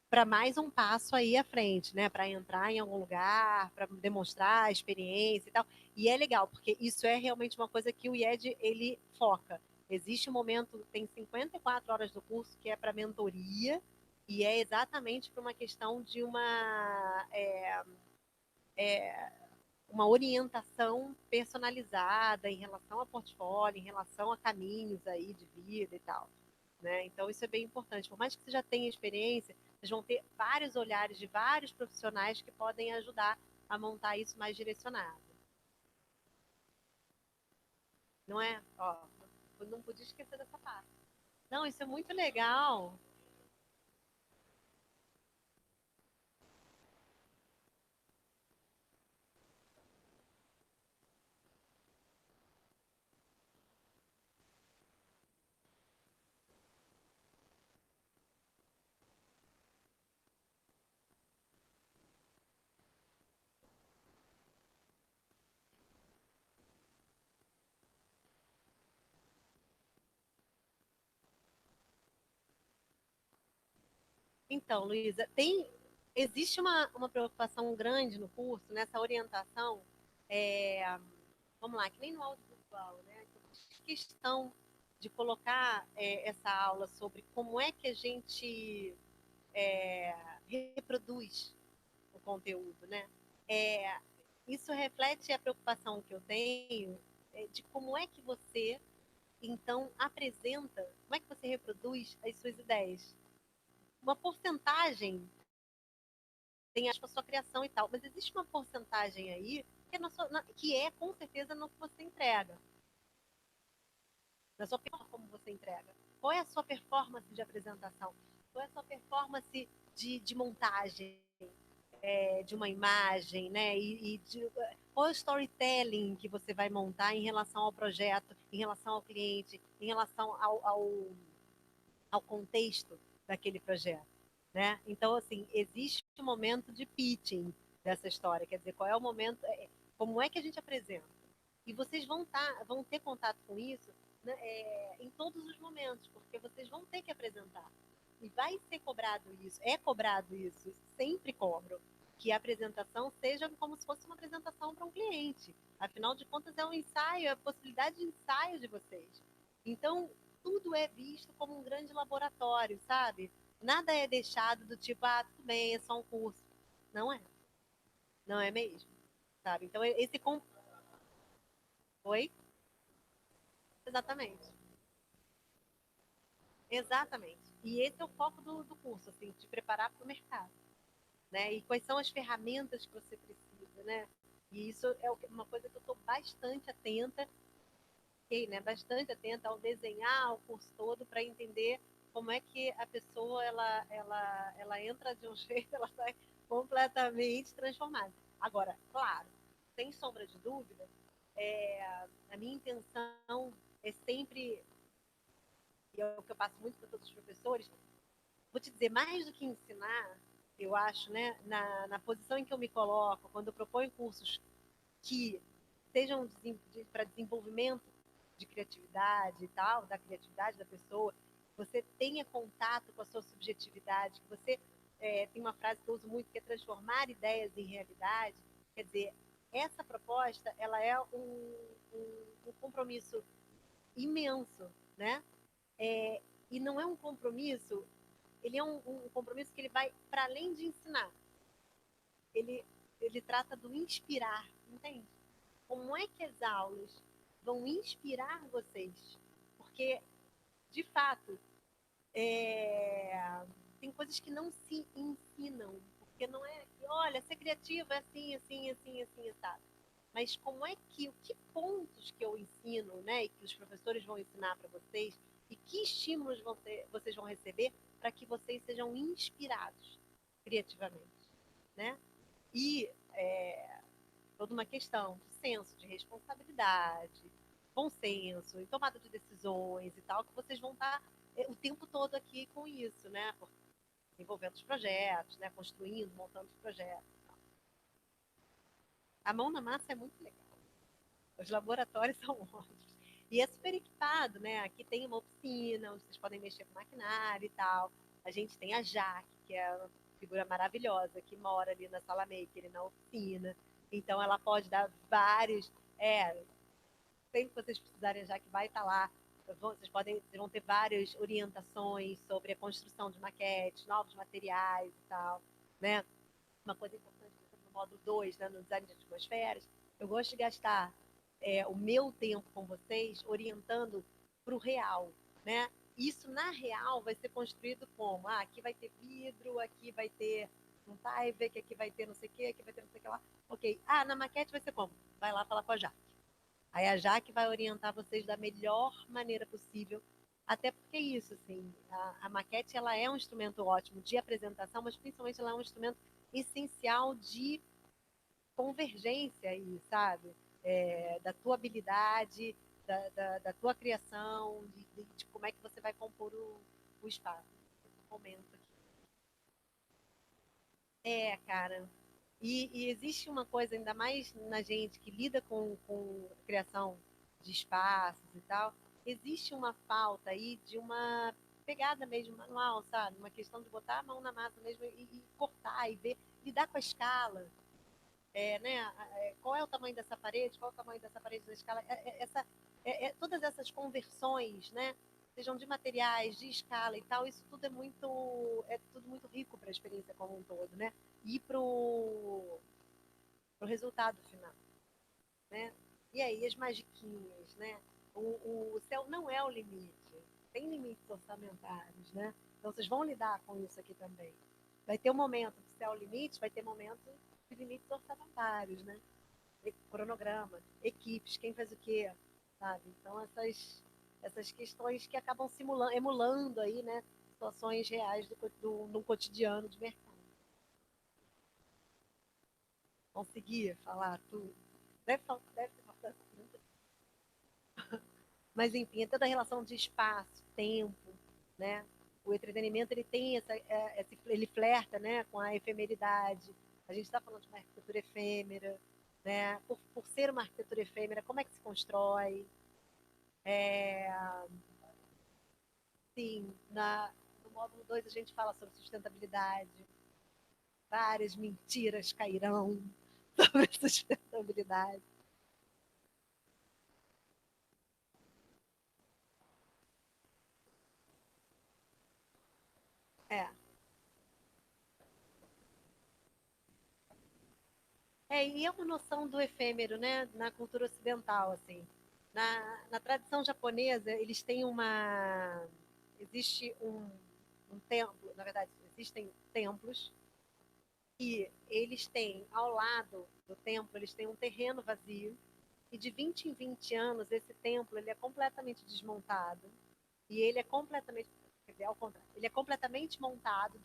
para mais um passo aí à frente, né? Para entrar em algum lugar, para demonstrar a experiência e tal. E é legal, porque isso é realmente uma coisa que o IED ele foca. Existe um momento, tem 54 horas do curso que é para mentoria, e é exatamente para uma questão de uma orientação personalizada em relação a portfólio, em relação a caminhos aí de vida e tal. Né? Então, isso é bem importante. Por mais que você já tenha experiência, vocês vão ter vários olhares de vários profissionais que podem ajudar a montar isso mais direcionado. não é? Ó, eu não podia esquecer dessa parte. Não, isso é muito legal. Então, Luísa, existe uma preocupação grande no curso, nessa orientação, é, vamos lá, que nem no audiovisual, né? Questão de colocar essa aula sobre como é que a gente é, reproduz o conteúdo, né? É, isso reflete a preocupação que eu tenho de como é que você, então, apresenta, como é que você reproduz as suas ideias. Uma porcentagem tem a sua criação e tal, mas existe uma porcentagem aí que é, que é com certeza no que você entrega, na sua performance como você entrega. Qual é a sua performance de apresentação? Qual é a sua performance de montagem de uma imagem, né? Qual é o storytelling que você vai montar em relação ao projeto, em relação ao cliente, em relação ao contexto daquele projeto, né? Então, assim, existe um momento de pitching dessa história, quer dizer, qual é o momento, como é que a gente apresenta? E vocês vão ter contato com isso, né, em todos os momentos, porque vocês vão ter que apresentar. E vai ser cobrado isso, é cobrado isso, sempre cobro, que a apresentação seja como se fosse uma apresentação para um cliente. Afinal de contas, é um ensaio, é a possibilidade de ensaio de vocês. Então, tudo é visto como um grande laboratório, sabe? Nada é deixado do tipo, ah, tudo bem, é só um curso. Não é, não é mesmo, sabe? Então, esse. Oi? Exatamente. Exatamente. E esse é o foco do curso, assim, te preparar para o mercado, né? E quais são as ferramentas que você precisa, né? E isso é uma coisa que eu estou bastante atenta, okay, né? Bastante atenta ao desenhar o curso todo para entender como é que a pessoa ela entra de um jeito, ela sai completamente transformada. Agora, claro, sem sombra de dúvida, a minha intenção é sempre, e é o que eu passo muito para todos os professores, vou te dizer, mais do que ensinar, eu acho, né, na posição em que eu me coloco, quando eu proponho cursos que sejam para desenvolvimento de criatividade e tal, da criatividade da pessoa, você tenha contato com a sua subjetividade, que você tem uma frase que eu uso muito, que é transformar ideias em realidade. Quer dizer, essa proposta, ela é um compromisso imenso, né? E não é um compromisso, ele é um compromisso que ele vai para além de ensinar. Ele, ele trata do inspirar, entende? Como é que as aulas vão inspirar vocês? Porque, de fato, tem coisas que não se ensinam. Porque não é, olha, ser criativo é assim, assim, assim, assim, sabe? Mas como é que pontos que eu ensino, né, e que os professores vão ensinar para vocês, e que estímulos vocês vão receber para que vocês sejam inspirados criativamente, né? E toda uma questão de senso de responsabilidade, bom senso, em tomada de decisões e tal, que vocês vão estar o tempo todo aqui com isso, né? Desenvolvendo os projetos, né? Construindo, montando os projetos. A mão na massa é muito legal. Os laboratórios são ótimos. E é super equipado, né? Aqui tem uma oficina onde vocês podem mexer com maquinário e tal. A gente tem a Jaque, que é uma figura maravilhosa, que mora ali na sala maker, na oficina. Então ela pode dar vários. Sempre que vocês precisarem, a Jaque vai estar lá. Vocês vão ter várias orientações sobre a construção de maquetes, novos materiais e tal, né? Uma coisa importante no modo 2, né, no design de atmosferas, eu gosto de gastar o meu tempo com vocês orientando para o real, né? Isso na real vai ser construído como? Ah, aqui vai ter vidro, aqui vai ter um Tyvek, aqui vai ter não sei o que, aqui vai ter não sei o que lá. Ok. Ah, na maquete vai ser como? Vai lá falar com a Jaque. Aí a Jaque vai orientar vocês da melhor maneira possível, até porque é isso, assim, a maquete ela é um instrumento ótimo de apresentação, mas principalmente ela é um instrumento essencial de convergência aí, sabe? Da tua habilidade, da tua criação, de como é que você vai compor o espaço. Momento aqui. Cara. E existe uma coisa, ainda mais na gente que lida com criação de espaços e tal, existe uma falta aí de uma pegada mesmo manual, sabe? Uma questão de botar a mão na massa mesmo e cortar e ver, lidar com a escala, né? Qual é o tamanho dessa parede, qual é o tamanho dessa parede da escala, todas essas conversões, né? Sejam de materiais, de escala e tal, isso tudo é tudo muito rico para a experiência como um todo, né? E para o resultado final, né? E aí as magiquinhas, né? O céu não é o limite, tem limites orçamentários, né? Então vocês vão lidar com isso aqui também. Vai ter um momento de céu limite, vai ter momento de limites orçamentários, né? Cronograma, equipes, quem faz o quê, sabe? Então essas questões que acabam emulando aí, né? Situações reais do cotidiano de mercado. Conseguir falar tudo. Deve ter faltado. Mas, enfim, é toda a relação de espaço, tempo, né? O entretenimento, ele tem ele flerta, né, com a efemeridade. A gente está falando de uma arquitetura efêmera, né? Por ser uma arquitetura efêmera, como é que se constrói? É, sim, no módulo 2 a gente fala sobre sustentabilidade. Várias mentiras cairão sobre sustentabilidade. É. E é uma noção do efêmero, né, na cultura ocidental, assim. Na tradição japonesa, eles têm existe um templo, na verdade, existem templos, e eles têm, ao lado do templo, eles têm um terreno vazio, e de 20 em 20 anos, esse templo ele é completamente desmontado, e ele é completamente, quer dizer, ao contrário, ele é completamente montado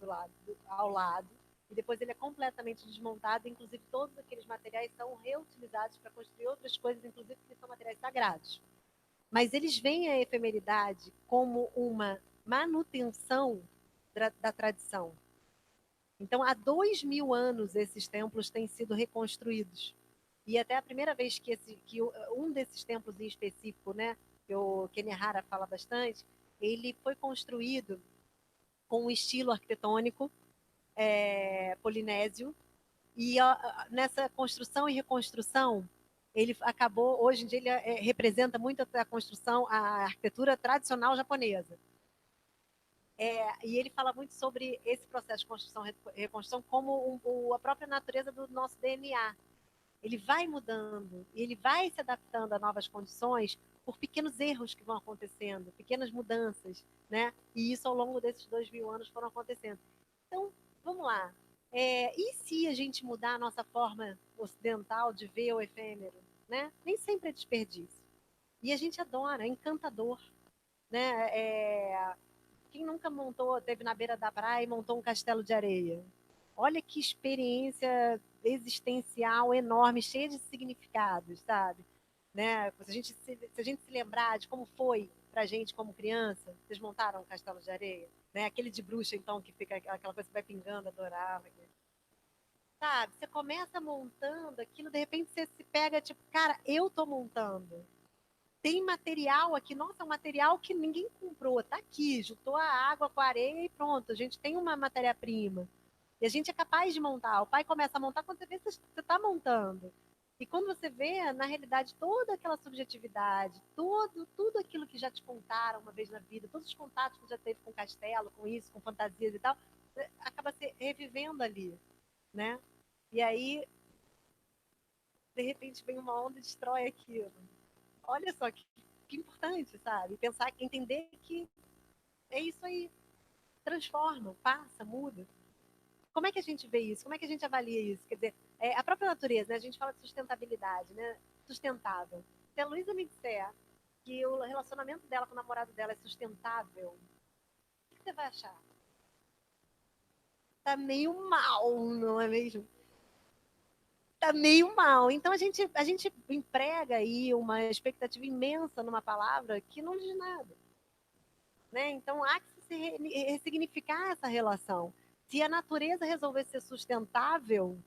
ao lado, e depois ele é completamente desmontado, inclusive todos aqueles materiais são reutilizados para construir outras coisas, inclusive que são materiais sagrados. Mas eles veem a efemeridade como uma manutenção da tradição. Então, há 2.000 anos esses templos têm sido reconstruídos. E até a primeira vez que um desses templos em específico, né, que o Kenehara fala bastante, ele foi construído com um estilo arquitetônico polinésio, e nessa construção e reconstrução, ele acabou, hoje em dia, ele representa muito a construção, a arquitetura tradicional japonesa. E ele fala muito sobre esse processo de construção e reconstrução como a própria natureza do nosso DNA. Ele vai mudando, ele vai se adaptando a novas condições por pequenos erros que vão acontecendo, pequenas mudanças, né? E isso ao longo desses 2.000 anos foram acontecendo. Então, vamos lá. E se a gente mudar a nossa forma ocidental de ver o efêmero, né? Nem sempre é desperdício. E a gente adora, é encantador, né? Quem nunca teve na beira da praia e montou um castelo de areia? Olha que experiência existencial enorme, cheia de significados, sabe? Né? Se a gente se lembrar de como foi pra gente como criança, vocês montaram um castelo de areia? Né? Aquele de bruxa, então, que fica aquela coisa que vai pingando, adorava. Sabe? Você começa montando aquilo, de repente você se pega, tipo, cara, eu tô montando. Tem material aqui, nossa, é um material que ninguém comprou, tá aqui, juntou a água com a areia e pronto, a gente tem uma matéria-prima. E a gente é capaz de montar. O pai começa a montar quando você vê que você está montando. E quando você vê, na realidade, toda aquela subjetividade, tudo aquilo que já te contaram uma vez na vida, todos os contatos que já teve com castelo, com isso, com fantasias e tal, acaba se revivendo ali, né? E aí, de repente, vem uma onda e destrói aquilo. Olha só que importante, sabe? Pensar, entender que é isso aí, transforma, passa, muda. Como é que a gente vê isso? Como é que a gente avalia isso? Quer dizer, a própria natureza, né? A gente fala de sustentabilidade, né? Sustentável. Se a Luísa me disser que o relacionamento dela com o namorado dela é sustentável, o que você vai achar? Tá meio mal, não é mesmo? Tá meio mal. Então a gente emprega aí uma expectativa imensa numa palavra que não diz nada, né? Então há que se ressignificar essa relação. Se a natureza resolver ser sustentável,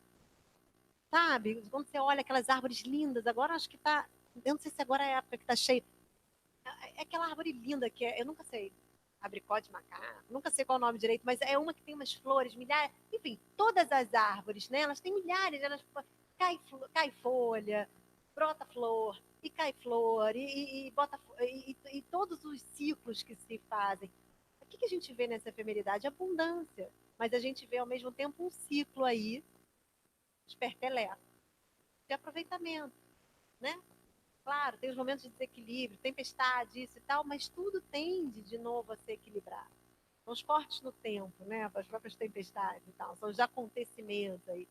sabe? Quando você olha aquelas árvores lindas, agora acho que tá, eu não sei se agora é a época que tá cheio. É aquela árvore linda que é, eu nunca sei, abricó de macaco, nunca sei qual é o nome direito, mas é uma que tem umas flores, milhares, enfim, todas as árvores, né? Elas têm milhares, elas cai folha, brota flor, e cai flor, e todos os ciclos que se fazem. O que a gente vê nessa efemeridade? Abundância. Mas a gente vê ao mesmo tempo um ciclo aí, esperteleco, de aproveitamento, né? Claro, tem os momentos de desequilíbrio, tempestade, isso e tal, mas tudo tende de novo a se equilibrar. São os cortes no tempo, né? As próprias tempestades e tal, são os acontecimentos aí.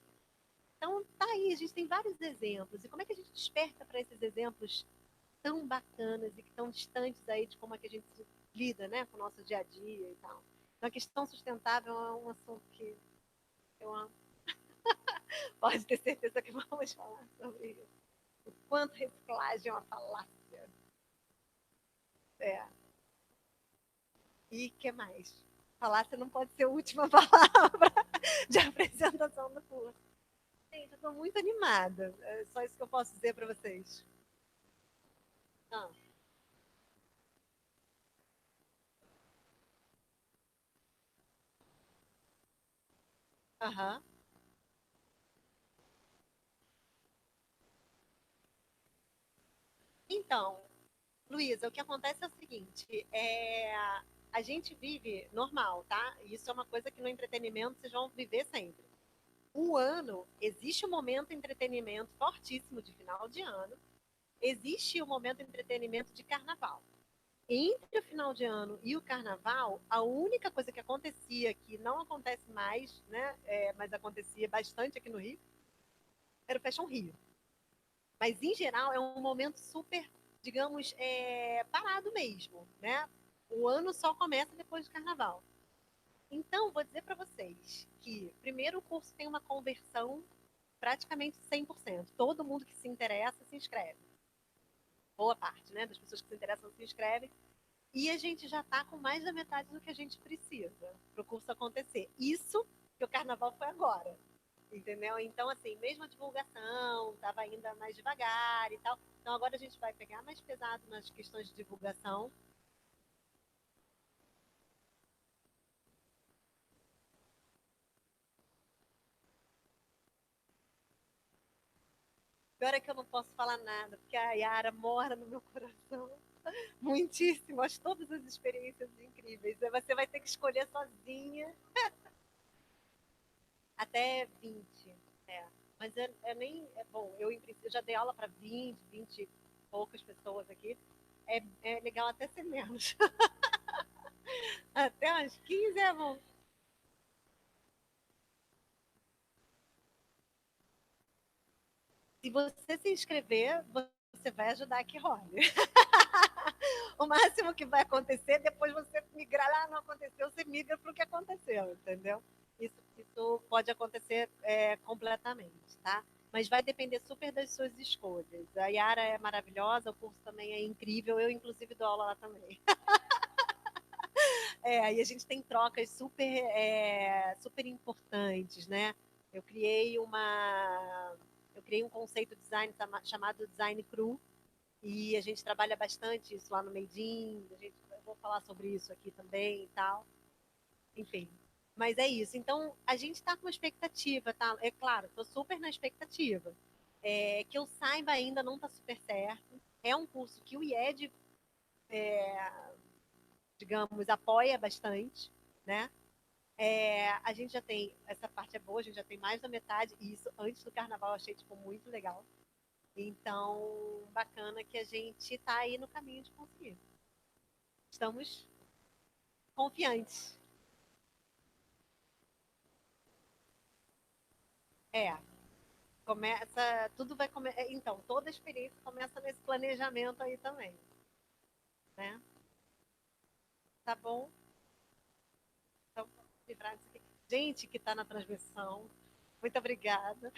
Então, tá aí, a gente tem vários exemplos. E como é que a gente desperta para esses exemplos tão bacanas e que tão distantes aí de como é que a gente lida, né, com o nosso dia a dia e tal? Então, a questão sustentável é um assunto que eu amo. Pode ter certeza que vamos falar sobre isso. O quanto reciclagem é uma falácia. É. E o que mais? Falácia não pode ser a última palavra de apresentação do curso. Gente, eu estou muito animada. É só isso que eu posso dizer para vocês. Ah, aham. Então, Luísa, o que acontece é o seguinte: a gente vive normal, tá? Isso é uma coisa que no entretenimento vocês vão viver sempre. O ano, existe um momento de entretenimento fortíssimo de final de ano, existe o momento de entretenimento de carnaval. Entre o final de ano e o carnaval, a única coisa que acontecia, que não acontece mais, né, mas acontecia bastante aqui no Rio, era o Fashion Rio. Mas, em geral, é um momento super, digamos, parado mesmo, né? O ano só começa depois do carnaval. Então, vou dizer para vocês que, primeiro, o curso tem uma conversão praticamente 100%. Todo mundo que se interessa se inscreve. Boa parte, né, das pessoas que se interessam se inscrevem. E a gente já está com mais da metade do que a gente precisa para o curso acontecer. Isso que o carnaval foi agora, entendeu? Então, assim, mesmo a divulgação estava ainda mais devagar e tal. Então, agora a gente vai pegar mais pesado nas questões de divulgação. Pior é que eu não posso falar nada, porque a Yara mora no meu coração. Muitíssimo, acho todas as experiências incríveis. Você vai ter que escolher sozinha até 20. É. Mas é nem. É bom, eu já dei aula para 20 e poucas pessoas aqui. É legal até ser menos. Até umas 15 é bom. Se você se inscrever, você vai ajudar a que role. O máximo que vai acontecer, depois você migrar, não aconteceu, você migra para o que aconteceu, entendeu? Isso pode acontecer completamente, tá? Mas vai depender super das suas escolhas. A Yara é maravilhosa, o curso também é incrível, eu inclusive dou aula lá também. Aí a gente tem trocas super importantes, né? Eu criei uma, eu criei um conceito de design chamado design cru, e a gente trabalha bastante isso lá no Made in, eu vou falar sobre isso aqui também e tal. Enfim. Mas é isso. Então, a gente está com uma expectativa, tá? É claro, estou super na expectativa. Que eu saiba ainda não está super certo. É um curso que o IED, digamos, apoia bastante, né? A gente já tem, essa parte é boa, a gente já tem mais da metade, e isso antes do carnaval eu achei, tipo, muito legal. Então, bacana que a gente está aí no caminho de conseguir. Estamos confiantes. É, começa, tudo vai começar. Então, toda a experiência começa nesse planejamento aí também, né? Tá bom? Então, vamos livrar disso aqui. Gente que está na transmissão, muito obrigada.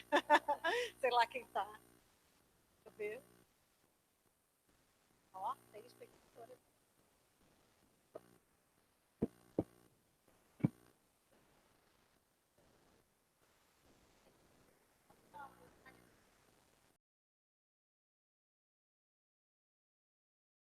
Sei lá quem tá. Deixa eu ver. Ó, tem espectadores.